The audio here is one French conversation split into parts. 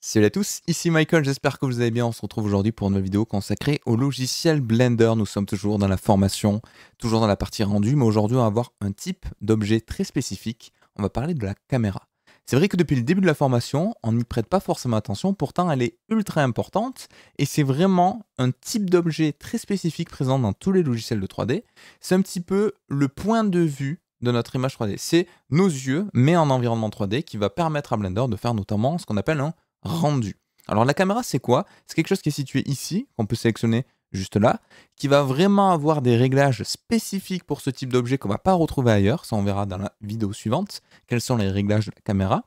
Salut à tous, ici Michael, j'espère que vous allez bien. On se retrouve aujourd'hui pour une nouvelle vidéo consacrée au logiciel Blender. Nous sommes toujours dans la formation, toujours dans la partie rendue, mais aujourd'hui on va voir un type d'objet très spécifique. On va parler de la caméra. C'est vrai que depuis le début de la formation, on n'y prête pas forcément attention, pourtant elle est ultra importante et c'est vraiment un type d'objet très spécifique présent dans tous les logiciels de 3D. C'est un petit peu le point de vue de notre image 3D. C'est nos yeux, mais en environnement 3D, qui va permettre à Blender de faire notamment ce qu'on appelle un rendu. Alors la caméra, c'est quoi? C'est quelque chose qui est situé ici, qu'on peut sélectionner juste là, qui va vraiment avoir des réglages spécifiques pour ce type d'objet qu'on ne va pas retrouver ailleurs. Ça, on verra dans la vidéo suivante, quels sont les réglages de la caméra.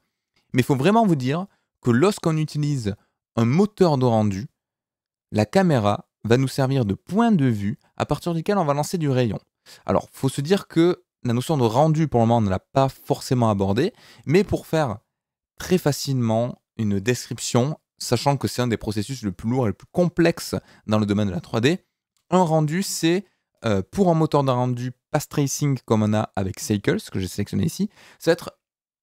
Mais il faut vraiment vous dire que lorsqu'on utilise un moteur de rendu, la caméra va nous servir de point de vue à partir duquel on va lancer du rayon. Alors, il faut se dire que la notion de rendu, pour le moment, on ne l'a pas forcément abordée, mais pour faire très facilement une description, sachant que c'est un des processus le plus lourd et le plus complexe dans le domaine de la 3D. Un rendu, c'est pour un moteur de rendu path tracing comme on a avec Cycles, que j'ai sélectionné ici, ça va être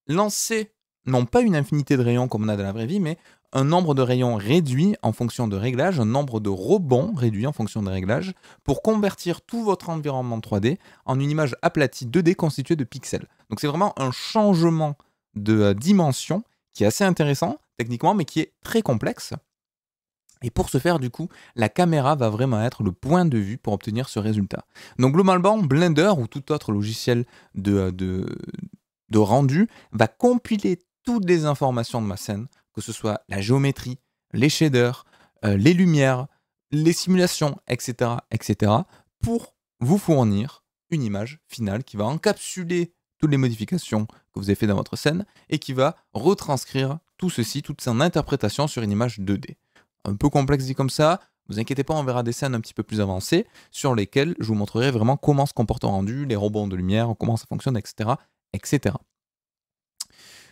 lancer, non pas une infinité de rayons comme on a dans la vraie vie, mais un nombre de rayons réduit en fonction de réglages, un nombre de rebonds réduit en fonction de réglages, pour convertir tout votre environnement 3D en une image aplatie 2D constituée de pixels. Donc c'est vraiment un changement de dimension qui est assez intéressant techniquement, mais qui est très complexe. Et pour ce faire, du coup, la caméra va vraiment être le point de vue pour obtenir ce résultat. Donc globalement, Blender ou tout autre logiciel de rendu va compiler toutes les informations de ma scène, que ce soit la géométrie, les shaders, les lumières, les simulations, etc., etc., pour vous fournir une image finale qui va encapsuler toutes les modifications que vous avez fait dans votre scène et qui va retranscrire tout ceci, toute son interprétation sur une image 2D. Un peu complexe dit comme ça, vous inquiétez pas, on verra des scènes un petit peu plus avancées sur lesquelles je vous montrerai vraiment comment se comporte un rendu, les rebonds de lumière, comment ça fonctionne, etc., etc.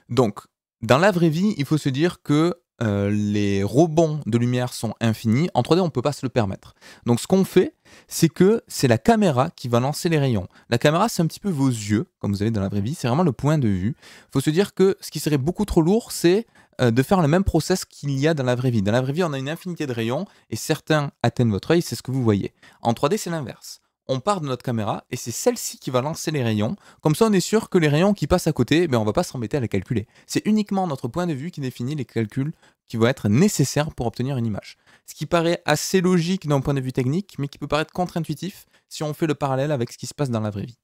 Donc, dans la vraie vie, il faut se dire que les rebonds de lumière sont infinis. En 3D, on ne peut pas se le permettre. Donc, ce qu'on fait, c'est que c'est la caméra qui va lancer les rayons. La caméra, c'est un petit peu vos yeux, comme vous avez dans la vraie vie. C'est vraiment le point de vue. Il faut se dire que ce qui serait beaucoup trop lourd, c'est de faire le même process qu'il y a dans la vraie vie. Dans la vraie vie, on a une infinité de rayons et certains atteignent votre œil, c'est ce que vous voyez. En 3D, c'est l'inverse. On part de notre caméra et c'est celle-ci qui va lancer les rayons. Comme ça, on est sûr que les rayons qui passent à côté, on ne va pas s'embêter à les calculer. C'est uniquement notre point de vue qui définit les calculs qui vont être nécessaires pour obtenir une image. Ce qui paraît assez logique d'un point de vue technique, mais qui peut paraître contre-intuitif si on fait le parallèle avec ce qui se passe dans la vraie vie.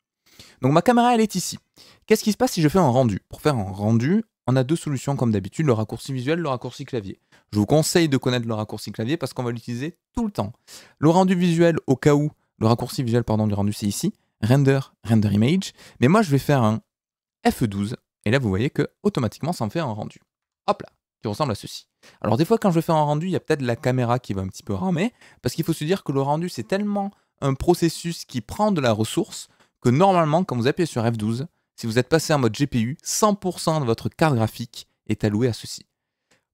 Donc ma caméra, elle est ici. Qu'est-ce qui se passe si je fais un rendu? Pour faire un rendu, on a deux solutions comme d'habitude, le raccourci visuel, le raccourci clavier. Je vous conseille de connaître le raccourci clavier parce qu'on va l'utiliser tout le temps. Le rendu visuel, au cas où, le raccourci visuel du rendu, c'est ici, render image, mais moi je vais faire un F12, et là vous voyez que automatiquement ça me fait un rendu. Hop là, qui ressemble à ceci. Alors des fois quand je fais un rendu, il y a peut-être la caméra qui va un petit peu ramer, parce qu'il faut se dire que le rendu c'est tellement un processus qui prend de la ressource, que normalement quand vous appuyez sur F12, si vous êtes passé en mode GPU, 100% de votre carte graphique est alloué à ceci.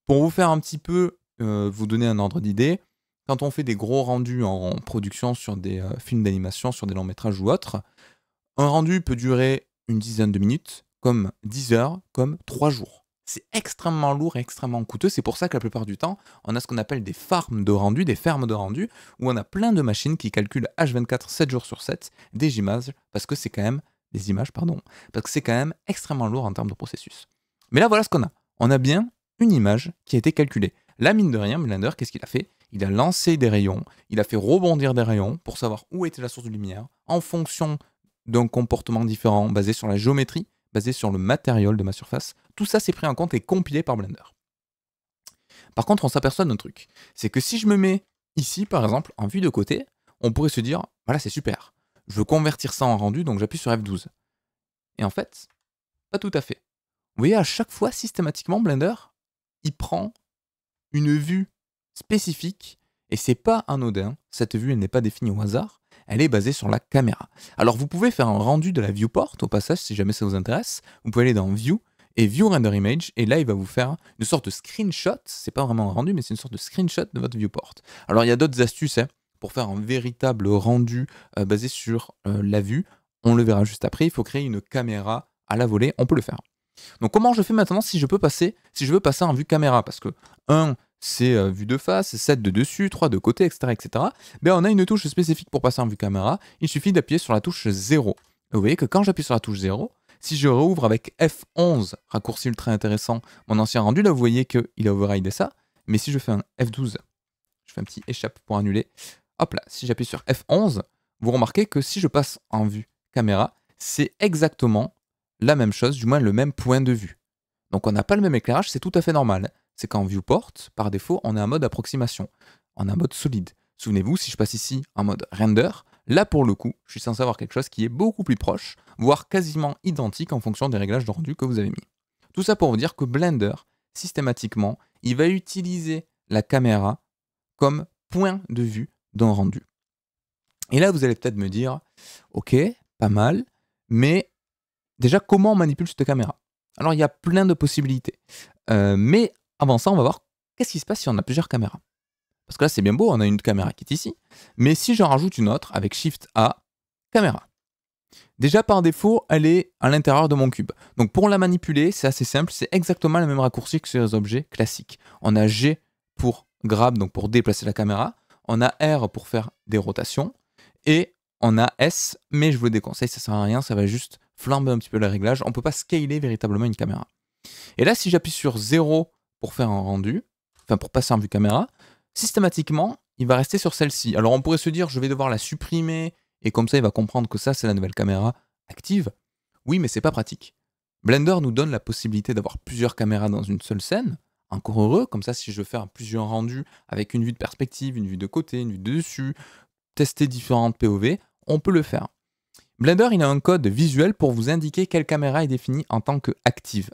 Pour vous faire un petit peu, vous donner un ordre d'idée, quand on fait des gros rendus en production sur des films d'animation, sur des longs métrages ou autres, un rendu peut durer une dizaine de minutes, comme 10 heures, comme 3 jours. C'est extrêmement lourd et extrêmement coûteux. C'est pour ça que la plupart du temps, on a ce qu'on appelle des farms de rendu, des fermes de rendu, où on a plein de machines qui calculent H24, 7 jours sur 7, des images, parce que c'est quand même parce que c'est quand même extrêmement lourd en termes de processus. Mais là, voilà ce qu'on a. On a bien une image qui a été calculée. Là, mine de rien, Blender, qu'est-ce qu'il a fait? Il a lancé des rayons, il a fait rebondir des rayons pour savoir où était la source de lumière, en fonction d'un comportement différent basé sur la géométrie, basé sur le matériel de ma surface. Tout ça, c'est pris en compte et compilé par Blender. Par contre, on s'aperçoit d'un truc. C'est que si je me mets ici, par exemple, en vue de côté, on pourrait se dire, voilà, c'est super. Je veux convertir ça en rendu, donc j'appuie sur F12. Et en fait, pas tout à fait. Vous voyez, à chaque fois, systématiquement, Blender, il prend une vue spécifique, et c'est pas anodin. Cette vue, elle n'est pas définie au hasard, elle est basée sur la caméra. Alors, vous pouvez faire un rendu de la viewport, au passage, si jamais ça vous intéresse. Vous pouvez aller dans View, et View Render Image, et là, il va vous faire une sorte de screenshot. C'est pas vraiment un rendu, mais c'est une sorte de screenshot de votre viewport. Alors, il y a d'autres astuces pour faire un véritable rendu basé sur la vue. On le verra juste après. Il faut créer une caméra à la volée. On peut le faire. Donc comment je fais maintenant si je veux passer en vue caméra? Parce que 1, c'est vue de face, 7 de dessus, 3 de côté, etc. etc. Ben, on a une touche spécifique pour passer en vue caméra. Il suffit d'appuyer sur la touche 0. Et vous voyez que quand j'appuie sur la touche 0, si je rouvre avec F11, raccourci ultra intéressant, mon ancien rendu, là vous voyez qu'il a overridé ça. Mais si je fais un F12, je fais un petit échappe pour annuler. Hop là, si j'appuie sur F11, vous remarquez que si je passe en vue caméra, c'est exactement la même chose, du moins le même point de vue. Donc on n'a pas le même éclairage, c'est tout à fait normal. C'est qu'en viewport, par défaut, on est en mode approximation, on est en mode solide. Souvenez-vous, si je passe ici en mode render, là pour le coup, je suis censé avoir quelque chose qui est beaucoup plus proche, voire quasiment identique en fonction des réglages de rendu que vous avez mis. Tout ça pour vous dire que Blender, systématiquement, il va utiliser la caméra comme point de vue d'un rendu. Et là, vous allez peut-être me dire, ok, pas mal, mais déjà, comment on manipule cette caméra? Alors, il y a plein de possibilités. Mais avant ça, on va voir qu'est-ce qui se passe si on a plusieurs caméras. Parce que là, c'est bien beau, on a une caméra qui est ici. Mais si j'en rajoute une autre avec Shift A, caméra. Déjà, par défaut, elle est à l'intérieur de mon cube. Donc, pour la manipuler, c'est assez simple. C'est exactement le même raccourci que sur les objets classiques. On a G pour grab, donc pour déplacer la caméra. On a R pour faire des rotations. Et on a S, mais je vous le déconseille, ça sert à rien, ça va juste flamber un petit peu le réglage. On ne peut pas scaler véritablement une caméra. Et là, si j'appuie sur 0 pour faire un rendu, enfin pour passer en vue caméra, systématiquement, il va rester sur celle-ci. Alors on pourrait se dire, je vais devoir la supprimer, et comme ça, il va comprendre que ça, c'est la nouvelle caméra active. Oui, mais c'est pas pratique. Blender nous donne la possibilité d'avoir plusieurs caméras dans une seule scène. Encore heureux, comme ça, si je veux faire plusieurs rendus avec une vue de perspective, une vue de côté, une vue de dessus, tester différentes POV, on peut le faire. Blender, il a un code visuel pour vous indiquer quelle caméra est définie en tant qu'active.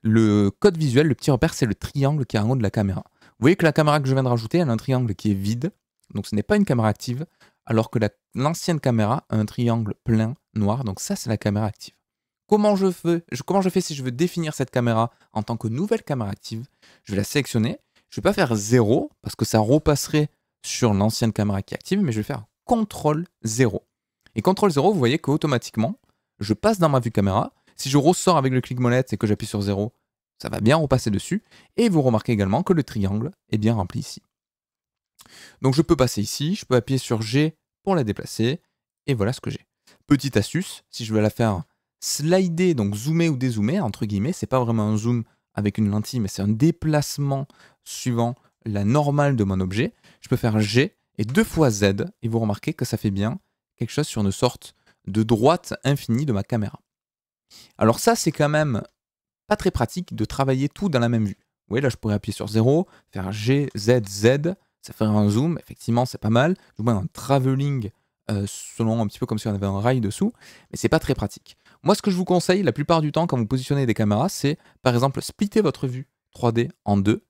Le code visuel, le petit repère, c'est le triangle qui est en haut de la caméra. Vous voyez que la caméra que je viens de rajouter, elle a un triangle qui est vide, donc ce n'est pas une caméra active, alors que l'ancienne caméra a un triangle plein, noir, donc ça c'est la caméra active. Comment je fais si je veux définir cette caméra en tant que nouvelle caméra active? Je vais la sélectionner, je ne vais pas faire 0, parce que ça repasserait sur l'ancienne caméra qui est active, mais je vais faire CTRL 0. Et CTRL 0, vous voyez qu'automatiquement, je passe dans ma vue caméra. Si je ressors avec le clic molette et que j'appuie sur 0, ça va bien repasser dessus. Et vous remarquez également que le triangle est bien rempli ici. Donc je peux passer ici, je peux appuyer sur G pour la déplacer, et voilà ce que j'ai. Petite astuce, si je veux la faire slider, donc zoomer ou dézoomer, entre guillemets, c'est pas vraiment un zoom avec une lentille, mais c'est un déplacement suivant la normale de mon objet. Je peux faire G et 2 fois Z, et vous remarquez que ça fait bien quelque chose sur une sorte de droite infinie de ma caméra. Alors ça, c'est quand même pas très pratique de travailler tout dans la même vue. Vous voyez, là, je pourrais appuyer sur 0, faire G, Z, Z, ça ferait un zoom, effectivement, c'est pas mal, du moins un travelling selon un petit peu comme si on avait un rail dessous, mais c'est pas très pratique. Moi, ce que je vous conseille la plupart du temps quand vous positionnez des caméras, c'est par exemple splitter votre vue 3D en deux.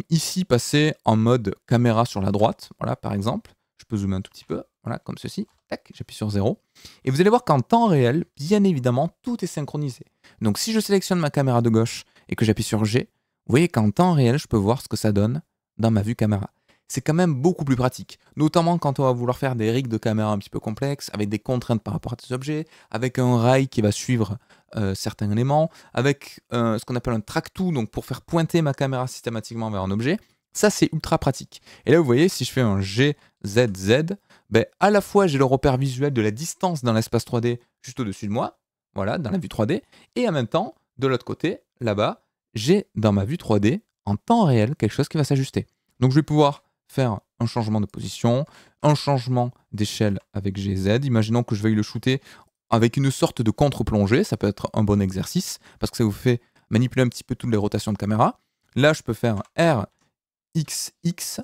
Ici, passer en mode caméra sur la droite, voilà, par exemple. Je peux zoomer un tout petit peu, voilà, comme ceci. Tac, j'appuie sur 0. Et vous allez voir qu'en temps réel, bien évidemment, tout est synchronisé. Donc si je sélectionne ma caméra de gauche et que j'appuie sur G, vous voyez qu'en temps réel, je peux voir ce que ça donne dans ma vue caméra. C'est quand même beaucoup plus pratique, notamment quand on va vouloir faire des rigs de caméra un petit peu complexes, avec des contraintes par rapport à ces objets, avec un rail qui va suivre certains éléments, avec ce qu'on appelle un track to, donc pour faire pointer ma caméra systématiquement vers un objet. Ça, c'est ultra pratique. Et là, vous voyez, si je fais un G, Z, Z, ben, à la fois, j'ai le repère visuel de la distance dans l'espace 3D juste au-dessus de moi, voilà, dans la vue 3D, et en même temps, de l'autre côté, là-bas, j'ai dans ma vue 3D, en temps réel, quelque chose qui va s'ajuster. Donc, je vais pouvoir faire un changement de position, un changement d'échelle avec GZ. Imaginons que je veuille le shooter avec une sorte de contre-plongée, ça peut être un bon exercice, parce que ça vous fait manipuler un petit peu toutes les rotations de caméra. Là, je peux faire R, X, X.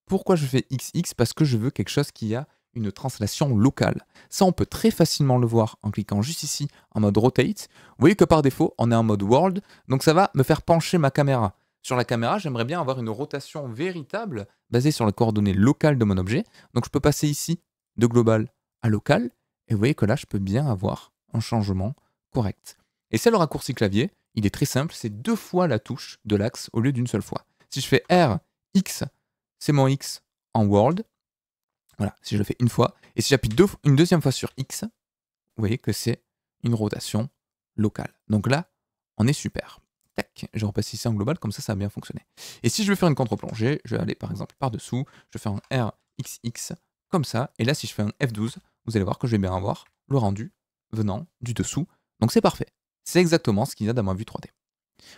Pourquoi je fais XX? Parce que je veux quelque chose qui a une translation locale. Ça, on peut très facilement le voir en cliquant juste ici en mode Rotate. Vous voyez que par défaut, on est en mode World, donc ça va me faire pencher ma caméra. Sur la caméra, j'aimerais bien avoir une rotation véritable basée sur les coordonnées locales de mon objet. Donc je peux passer ici de global à local, et vous voyez que là, je peux bien avoir un changement correct. Et c'est le raccourci clavier, il est très simple, c'est 2 fois la touche de l'axe au lieu d'une seule fois. Si je fais R, X, c'est mon X en World. Voilà, si je le fais une fois. Et si j'appuie une deuxième fois sur X, vous voyez que c'est une rotation locale. Donc là, On est super. Tac, je repasse ici en global, comme ça a bien fonctionné. Et si je veux faire une contre-plongée, je vais aller par exemple par-dessous, je fais un RXX comme ça, et là si je fais un F12, vous allez voir que je vais bien avoir le rendu venant du dessous. Donc c'est parfait. C'est exactement ce qu'il y a dans ma vue 3D.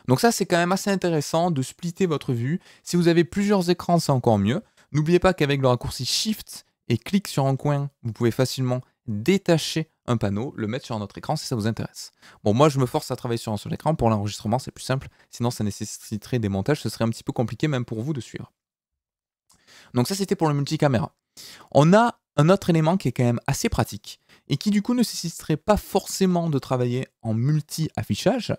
Donc ça, c'est quand même assez intéressant de splitter votre vue. Si vous avez plusieurs écrans, c'est encore mieux. N'oubliez pas qu'avec le raccourci Shift et clic sur un coin, vous pouvez facilement détacher un panneau, le mettre sur un autre écran si ça vous intéresse. Bon, moi, je me force à travailler sur un seul écran. Pour l'enregistrement, c'est plus simple. Sinon, ça nécessiterait des montages. Ce serait un petit peu compliqué même pour vous de suivre. Donc ça, c'était pour le multicaméra. On a un autre élément qui est quand même assez pratique et qui du coup ne nécessiterait pas forcément de travailler en multi-affichage,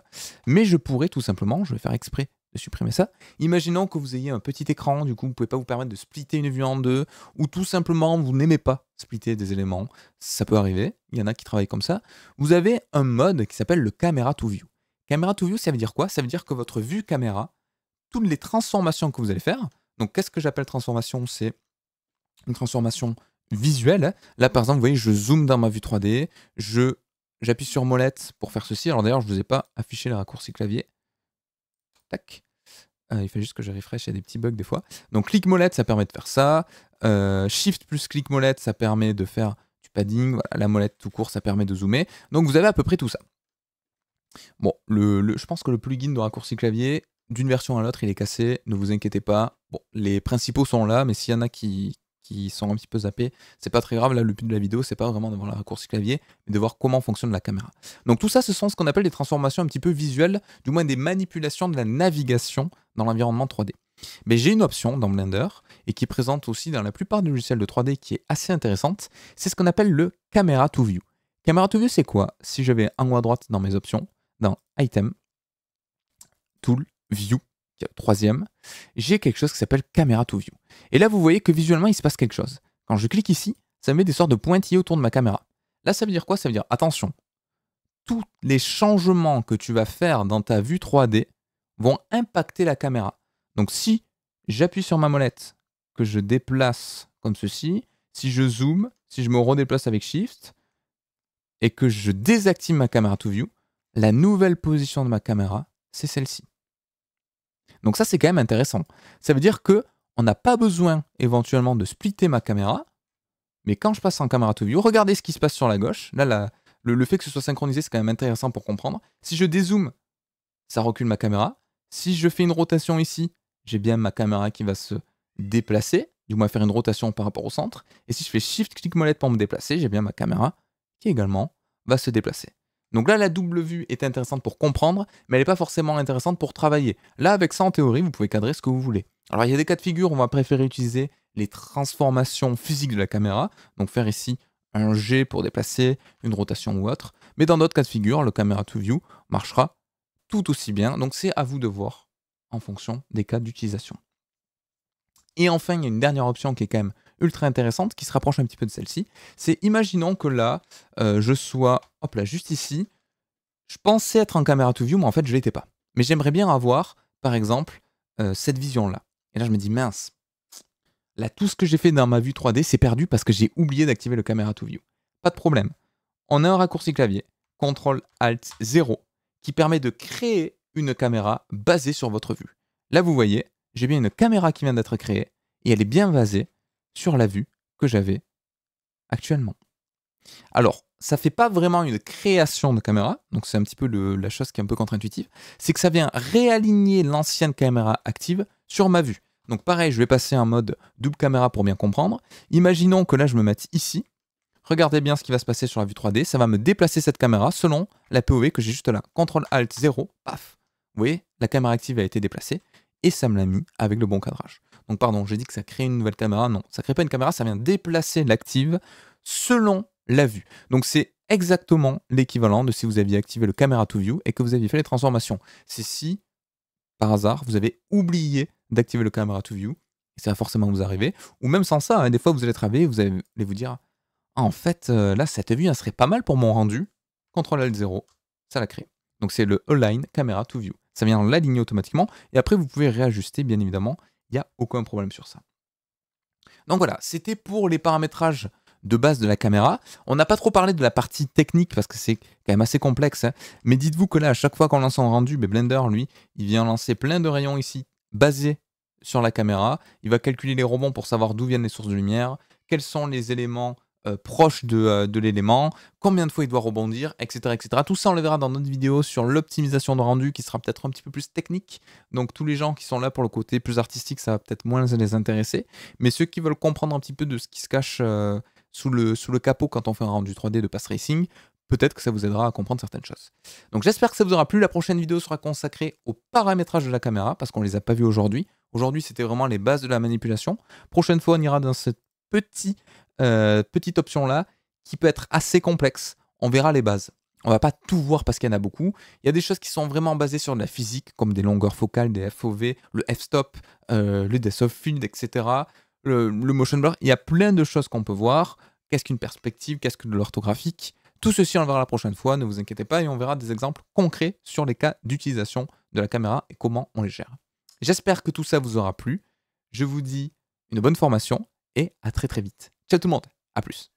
mais je pourrais tout simplement, je vais faire exprès de supprimer ça, imaginons que vous ayez un petit écran, du coup vous ne pouvez pas vous permettre de splitter une vue en deux, ou tout simplement vous n'aimez pas splitter des éléments, ça peut arriver, il y en a qui travaillent comme ça, vous avez un mode qui s'appelle le Camera to View. Camera to View, ça veut dire quoi? Ça veut dire que votre vue caméra, toutes les transformations que vous allez faire, donc qu'est-ce que j'appelle transformation? C'est une transformation visuelle. Là, par exemple, vous voyez, je zoome dans ma vue 3D, j'appuie sur molette pour faire ceci. Alors d'ailleurs, je ne vous ai pas affiché les raccourcis clavier. Tac. Il fait juste que je refresh, il y a des petits bugs des fois. Donc clic molette, ça permet de faire ça. Shift plus clic molette, ça permet de faire du padding. Voilà, la molette tout court, ça permet de zoomer. Donc vous avez à peu près tout ça. Bon, je pense que le plugin de raccourci clavier, d'une version à l'autre, il est cassé. Ne vous inquiétez pas. Bon, les principaux sont là, mais s'il y en a qui sont un petit peu zappés, c'est pas très grave. Là, le but de la vidéo, c'est pas vraiment d'avoir le raccourci clavier, mais de voir comment fonctionne la caméra. Donc tout ça, ce sont ce qu'on appelle des transformations un petit peu visuelles, du moins des manipulations de la navigation dans l'environnement 3D. Mais j'ai une option dans Blender, et qui est présente aussi dans la plupart des logiciels de 3D, qui est assez intéressante, c'est ce qu'on appelle le Camera to View. Camera to View, c'est quoi? Si je vais en haut à droite dans mes options, dans Item, Tool, View, troisième, j'ai quelque chose qui s'appelle Camera to View. Et là, vous voyez que visuellement, il se passe quelque chose. Quand je clique ici, ça met des sortes de pointillés autour de ma caméra. Là, ça veut dire quoi? Ça veut dire, attention, tous les changements que tu vas faire dans ta vue 3D vont impacter la caméra. Donc si j'appuie sur ma molette, que je déplace comme ceci, si je zoome, si je me redéplace avec Shift, et que je désactive ma Camera to View, la nouvelle position de ma caméra, c'est celle-ci. Donc ça, c'est quand même intéressant. Ça veut dire que on n'a pas besoin éventuellement de splitter ma caméra, mais quand je passe en Camera to View, regardez ce qui se passe sur la gauche. Là, le fait que ce soit synchronisé, c'est quand même intéressant pour comprendre. Si je dézoome, ça recule ma caméra. Si je fais une rotation ici, j'ai bien ma caméra qui va se déplacer, du moins faire une rotation par rapport au centre. Et si je fais Shift, clic molette pour me déplacer, j'ai bien ma caméra qui également va se déplacer. Donc là, la double vue est intéressante pour comprendre, mais elle n'est pas forcément intéressante pour travailler. Là, avec ça, en théorie, vous pouvez cadrer ce que vous voulez. Alors, il y a des cas de figure où on va préférer utiliser les transformations physiques de la caméra, donc faire ici un G pour déplacer, une rotation ou autre. Mais dans d'autres cas de figure, le Camera to View marchera tout aussi bien. Donc, c'est à vous de voir en fonction des cas d'utilisation. Et enfin, il y a une dernière option qui est quand même ultra intéressante, qui se rapproche un petit peu de celle-ci. C'est, imaginons que là, je sois, hop là, juste ici. Je pensais être en Camera to View, mais en fait, je ne l'étais pas. Mais j'aimerais bien avoir, par exemple, cette vision-là. Et là, je me dis, mince, là, tout ce que j'ai fait dans ma vue 3D, c'est perdu parce que j'ai oublié d'activer le Camera to View. Pas de problème. On a un raccourci clavier, CTRL-ALT-0, qui permet de créer une caméra basée sur votre vue. Là, vous voyez, j'ai bien une caméra qui vient d'être créée, et elle est bien basée sur la vue que j'avais actuellement. Alors, ça ne fait pas vraiment une création de caméra, donc c'est un petit peu la chose qui est un peu contre-intuitive, c'est que ça vient réaligner l'ancienne caméra active sur ma vue. Donc pareil, je vais passer en mode double caméra pour bien comprendre. Imaginons que là, je me mette ici. Regardez bien ce qui va se passer sur la vue 3D. Ça va me déplacer cette caméra selon la POV que j'ai juste là. CTRL-ALT-0, paf. Vous voyez, la caméra active a été déplacée et ça me l'a mis avec le bon cadrage. Donc pardon, j'ai dit que ça crée une nouvelle caméra. Non, ça ne crée pas une caméra, ça vient déplacer l'active selon la vue. Donc c'est exactement l'équivalent de si vous aviez activé le Camera to View et que vous aviez fait les transformations. C'est si, par hasard, vous avez oublié d'activer le Camera to View, et ça va forcément vous arriver, ou même sans ça, hein, des fois vous allez travailler, vous allez vous dire ah, en fait, là, cette vue, elle serait pas mal pour mon rendu. CTRL-Alt-0, ça la crée. Donc c'est le Align Camera to View. Ça vient l'aligner automatiquement, et après vous pouvez réajuster, bien évidemment, il n'y a aucun problème sur ça. Donc voilà, c'était pour les paramétrages de base de la caméra. On n'a pas trop parlé de la partie technique parce que c'est quand même assez complexe, hein. Mais dites-vous que là, à chaque fois qu'on lance un rendu, Blender, lui, il vient lancer plein de rayons ici basés sur la caméra. Il va calculer les rebonds pour savoir d'où viennent les sources de lumière, quels sont les éléments proche de l'élément, combien de fois il doit rebondir, etc., etc. Tout ça, on le verra dans notre vidéo sur l'optimisation de rendu qui sera peut-être un petit peu plus technique. Donc tous les gens qui sont là pour le côté plus artistique, ça va peut-être moins les intéresser. Mais ceux qui veulent comprendre un petit peu de ce qui se cache sous le capot quand on fait un rendu 3D de Path Racing, peut-être que ça vous aidera à comprendre certaines choses. Donc j'espère que ça vous aura plu. La prochaine vidéo sera consacrée au paramétrage de la caméra, parce qu'on ne les a pas vus aujourd'hui. Aujourd'hui, c'était vraiment les bases de la manipulation. Prochaine fois, on ira dans cette petite option-là, qui peut être assez complexe. On verra les bases. On va pas tout voir parce qu'il y en a beaucoup. Il y a des choses qui sont vraiment basées sur de la physique, comme des longueurs focales, des FOV, le f-stop, le depth of field, etc. Le motion blur. Il y a plein de choses qu'on peut voir. Qu'est-ce qu'une perspective? Qu'est-ce que de l'orthographique? Tout ceci, on le verra la prochaine fois. Ne vous inquiétez pas, et on verra des exemples concrets sur les cas d'utilisation de la caméra et comment on les gère. J'espère que tout ça vous aura plu. Je vous dis une bonne formation et à très très vite. Ciao tout le monde, à plus.